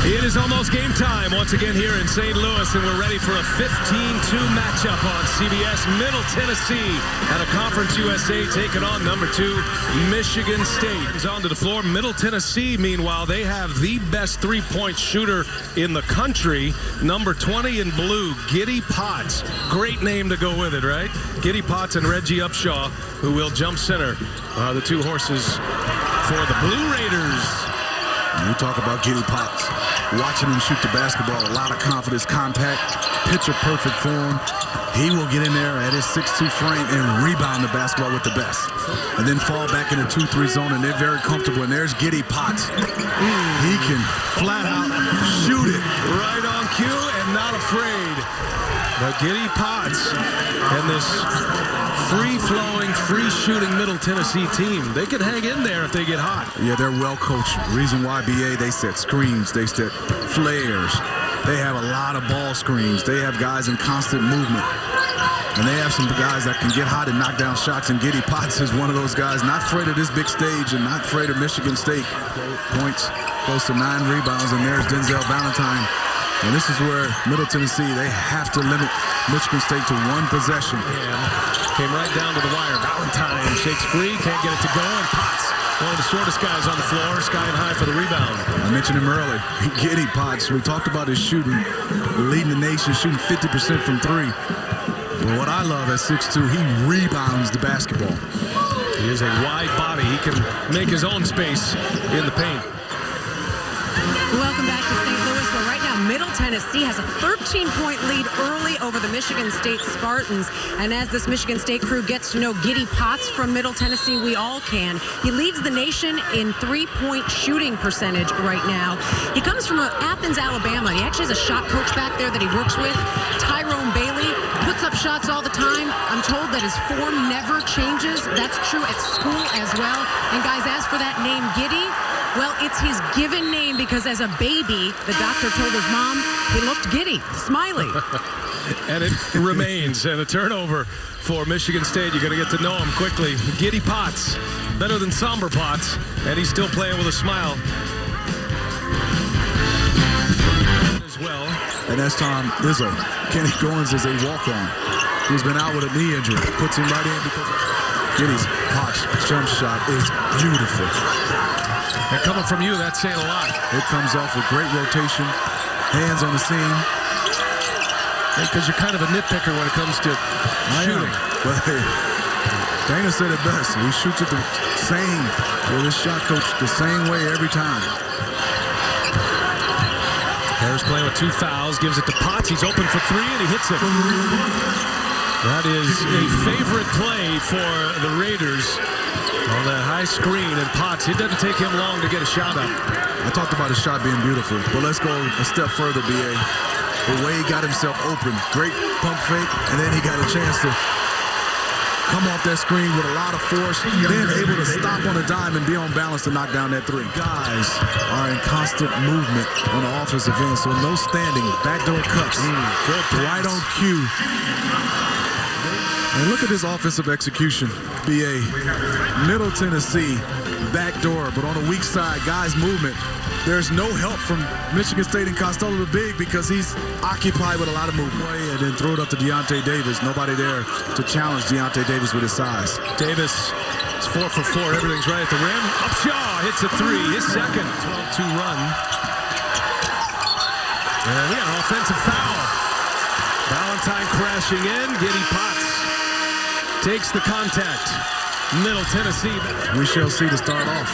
It is almost game time once again here in St. Louis, and we're ready for a 15-2 matchup on CBS. Middle Tennessee and a Conference USA taking on number 2 Michigan State. Is onto the floor. Middle Tennessee, meanwhile, they have the best three-point shooter in the country. Number 20 in blue, Giddy Potts. Great name to go with it, right? Giddy Potts and Reggie Upshaw, who will jump center. The two horses for the Blue Raiders. We talk about Giddy Potts. Watching him shoot the basketball, a lot of confidence, compact, picture-perfect form. He will get in there at his 6'2" frame and rebound the basketball with the best. And then fall back in the 2-3 zone, and they're very comfortable. And there's Giddy Potts. He can flat out shoot it. Right on cue and not afraid. But Giddy Potts and this free-flowing, free-shooting Middle Tennessee team, they can hang in there if they get hot. Yeah, they're well-coached. Reason why, BA, they set screens, they set flares. They have a lot of ball screens. They have guys in constant movement. And they have some guys that can get hot and knock down shots, and Giddy Potts is one of those guys, not afraid of this big stage and not afraid of Michigan State. Points, close to 9 rebounds, and there's Denzel Valentine. And this is where Middle Tennessee, they have to limit Michigan State to one possession. Came right down to the wire. Valentine shakes free, can't get it to go, and Potts, one of the shortest guys on the floor, skying high for the rebound. I mentioned him early, Giddy Potts. We talked about his shooting, leading the nation, shooting 50% from 3. But what I love at 6'2", he rebounds the basketball. He is a wide body. He can make his own space in the paint. Welcome back to St. Louis, where right now Middle Tennessee has a 13-point lead early over the Michigan State Spartans. And as this Michigan State crew gets to know Giddy Potts from Middle Tennessee, we all can. He leads the nation in three-point shooting percentage right now. He comes from Athens, Alabama. He actually has a shot coach back there that he works with, Tyrone Bailey. Puts up shots all the time. I'm told that his form never changes. That's true at school as well. And guys, as for that name, Giddy, well, it's his given name because as a baby, the doctor told his mom he looked giddy, smiley. And it remains. And a turnover for Michigan State. You're going to get to know him quickly. Giddy Potts, better than Somber Potts, and he's still playing with a smile. As well. And that's Tom Izzo. Kenny Goins is a walk-on. He's been out with a knee injury. Puts him right in because Giddy Potts' jump shot is beautiful. And coming from you, that's saying a lot. It comes off with great rotation, hands on the seam. Because you're kind of a nitpicker when it comes to shooting. But hey, Dana said it best. He shoots it the same, with his shot coach the same way every time. Harris playing with 2 fouls, gives it to Potts. He's open for 3, and he hits it. That is a favorite play for the Raiders. On that high screen, and Potts, it doesn't take him long to get a shot up. I talked about his shot being beautiful, but let's go a step further, BA. The way he got himself open, great pump fake, and then he got a chance to come off that screen with a lot of force, then able to stop on a dime and be on balance to knock down that 3. Guys are in constant movement on the offensive end, so no standing, backdoor cuts, right on cue. And look at this offensive execution, BA. Middle Tennessee, backdoor, but on the weak side, guys' movement. There's no help from Michigan State and Costello the big because he's occupied with a lot of movement. And then throw it up to Deontay Davis. Nobody there to challenge Deontay Davis with his size. Davis is 4 for 4. Everything's right at the rim. Upshaw hits a 3. His second 12-2 run. And we got an offensive foul. Valentine crashing in. Giddy Potts takes the contact. Middle Tennessee. We shall see to start off.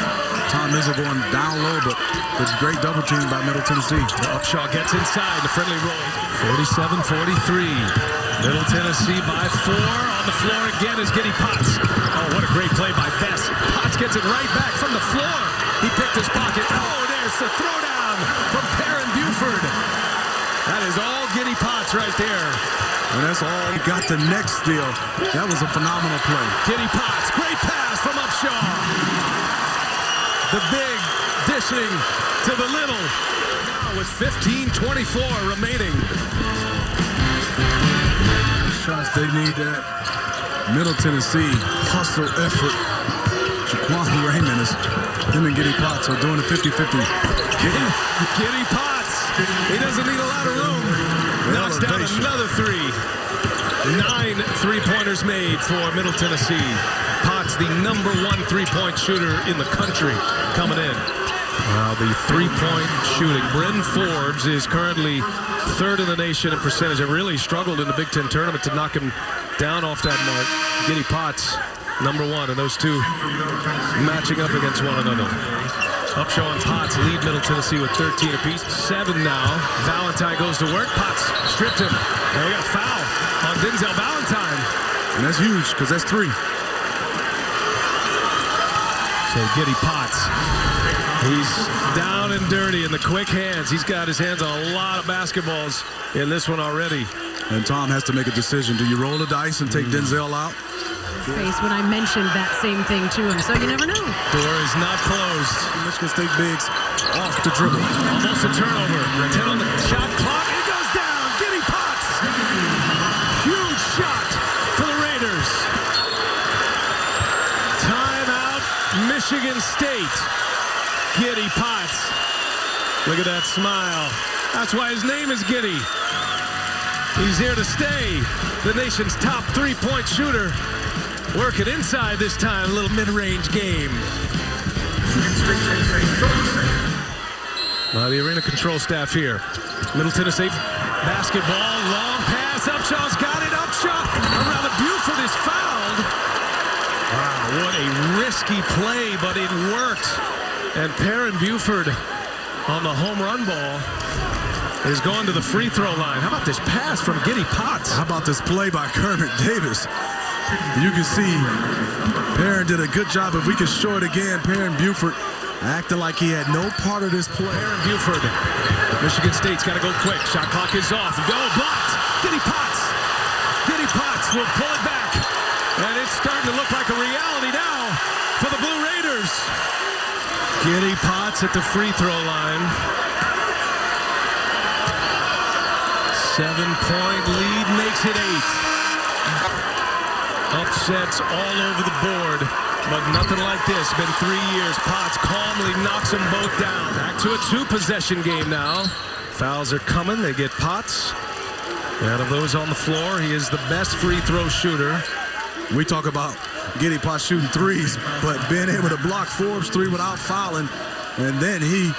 Tom Izzo going down low, but it's great double team by Middle Tennessee. Upshaw gets inside the friendly roll. 47-43. Middle Tennessee by 4. On the floor again is Giddy Potts. Oh, what a great play by Bess. Potts gets it right back from the floor. He picked his pocket. Oh, there's the throwdown from Perrin Buford. That is all Giddy Potts right there. And that's all. He got the next steal. That was a phenomenal play. Giddy Potts, great pass from Upshaw. The big dishing to the little. Now with 15:24 remaining. Shots, they need that. Middle Tennessee, hustle effort. Jaquan Raymond is, him and Giddy Potts are doing a 50-50. Giddy Potts He doesn't need a lot of room. Knocks down another three. 9 3-pointers made for Middle Tennessee. Potts, the #1 3-point shooter in the country, coming in. The 3-point shooting. Bryn Forbes is currently 3rd in the nation in percentage. It really struggled in the Big Ten tournament to knock him down off that mark. Giddy Potts, #1, and those two matching up against one another. Upshaw and Potts lead Middle Tennessee with 13 apiece. 7 now. Valentine goes to work. Potts stripped him. And we got a foul on Denzel Valentine. And that's huge because that's 3. So Giddy Potts, he's down and dirty in the quick hands. He's got his hands on a lot of basketballs in this one already. And Tom has to make a decision. Do you roll the dice and take Denzel out? Face when I mentioned that same thing to him, so you never know. Door is not closed. Michigan State bigs off the dribble. Almost a turnover. 10 on the shot clock. It goes down. Giddy Potts. Huge shot for the Raiders. Timeout, Michigan State. Giddy Potts. Look at that smile. That's why his name is Giddy. He's here to stay. The nation's top 3-point shooter. Working inside this time, a little mid-range game. The arena control staff here. Middle Tennessee basketball, long pass. Upshaw's got it. Upshaw, or rather Buford is fouled. Wow, what a risky play, but it worked. And Perrin Buford on the home run ball is going to the free throw line. How about this pass from Giddy Potts? How about this play by Kermit Davis? You can see Perrin did a good job. If we can show it again, Perrin Buford acting like he had no part of this play. Perrin Buford. Michigan State's got to go quick. Shot clock is off. Go, blocked. Giddy Potts. Giddy Potts will pull it back. And it's starting to look like a reality now for the Blue Raiders. Giddy Potts at the free throw line. 7-point lead makes it 8. Upsets all over the board, but nothing like this. Been 3 years. Potts calmly knocks them both down. Back to a 2-possession game now. Fouls are coming. They get Potts. Out of those on the floor, he is the best free throw shooter. We talk about Giddy Potts shooting threes, but being able to block Forbes' 3 without fouling, and then he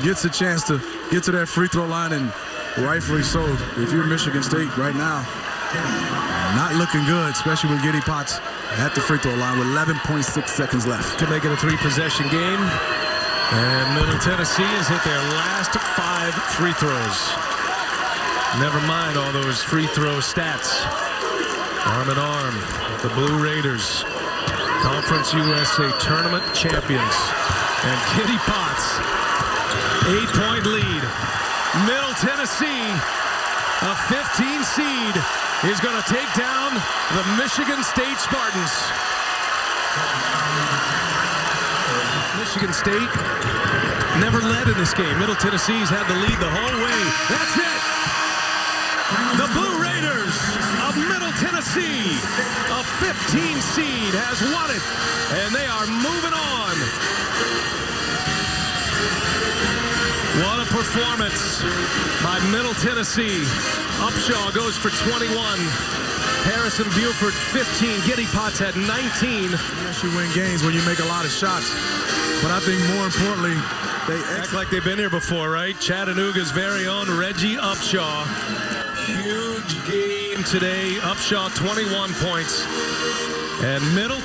gets a chance to get to that free throw line, and rightfully so. If you're Michigan State right now, not looking good, especially with Giddy Potts at the free throw line with 11.6 seconds left. To make it a 3-possession game. And Middle Tennessee has hit their last 5 free throws. Never mind all those free throw stats. Arm in arm with the Blue Raiders. Conference USA Tournament champions. And Giddy Potts, 8-point lead. Middle Tennessee, a 15 seed, is going to take down the Michigan State Spartans. Michigan State never led in this game. Middle Tennessee's had the lead the whole way. That's it. The Blue Raiders of Middle Tennessee, a 15 seed, has won it, and they are moving on. What a performance by Middle Tennessee. Upshaw goes for 21. Harrison Buford, 15. Giddy Potts had 19. Yes, you win games when you make a lot of shots. But I think more importantly, they act like they've been here before, right? Chattanooga's very own Reggie Upshaw. Huge game today. Upshaw, 21 points. And Middle